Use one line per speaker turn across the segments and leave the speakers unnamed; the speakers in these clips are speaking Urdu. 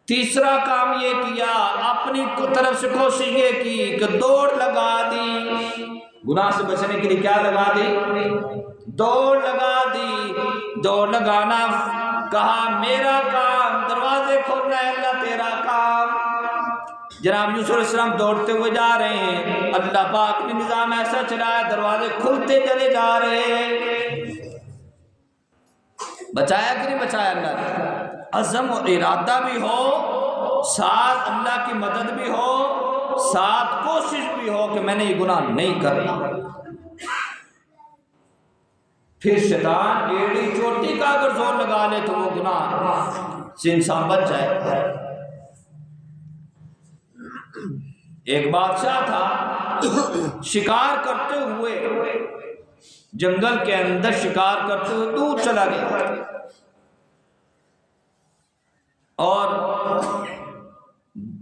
تیسرا کام یہ کیا، اپنی طرف سے کوشش یہ کی کہ دوڑ لگا دی، گناہ سے بچنے کے لیے کیا لگا دی؟ دوڑ لگا دی۔ دوڑ لگانا، کہا میرا کام دروازے کھولنا ہے، اللہ تیرا کام۔ جناب یوسف علیہ السلام دوڑتے ہوئے جا رہے ہیں، اللہ پاک نے نظام ایسا چلایا دروازے کھلتے چلے جا رہے ہیں۔ بچایا کہ نہیں بچایا اللہ نے؟ عزم و ارادہ بھی ہو، ساتھ اللہ کی مدد بھی ہو، ساتھ کوشش بھی ہو کہ میں نے یہ گناہ نہیں کرنا، پھر شیطان ایڑی چوٹی کا اگر زور لگا لے تو وہ گناہ سے انسان بچ جائے۔ ایک بادشاہ تھا، شکار کرتے ہوئے جنگل کے اندر شکار کرتے ہوئے دور چلا گیا اور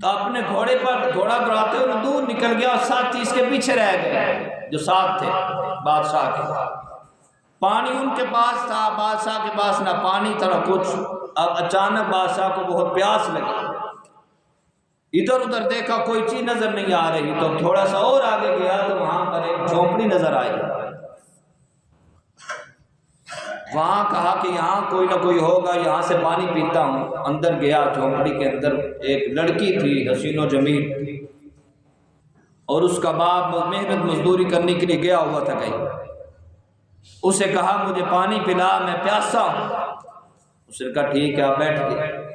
اپنے گھوڑے پر گھوڑا دوڑاتے ہوئے دور نکل گیا اور ساتھی اس کے پیچھے رہ گئے جو ساتھ تھے بادشاہ کے۔ پانی ان کے پاس تھا، بادشاہ کے پاس نہ پانی تھا نہ کچھ۔ اب اچانک بادشاہ کو بہت پیاس لگی، ادھر ادھر دیکھا کوئی چیز نظر نہیں آ رہی، تو تھوڑا سا اور آگے گیا تو وہاں پر ایک جھونپڑی نظر آئی۔ وہاں کہا کہ یہاں کوئی نہ کوئی ہوگا، یہاں سے پانی پیتا ہوں۔ اندر گیا، جھونپڑی کے اندر ایک لڑکی تھی حسین و جمیل، اور اس کا باپ محنت مزدوری کرنے کے لیے گیا ہوا تھا کہیں۔ اسے کہا مجھے پانی پلا، میں پیاسا ہوں۔ اس نے کہا ٹھیک ہے، آپ بیٹھ گئے۔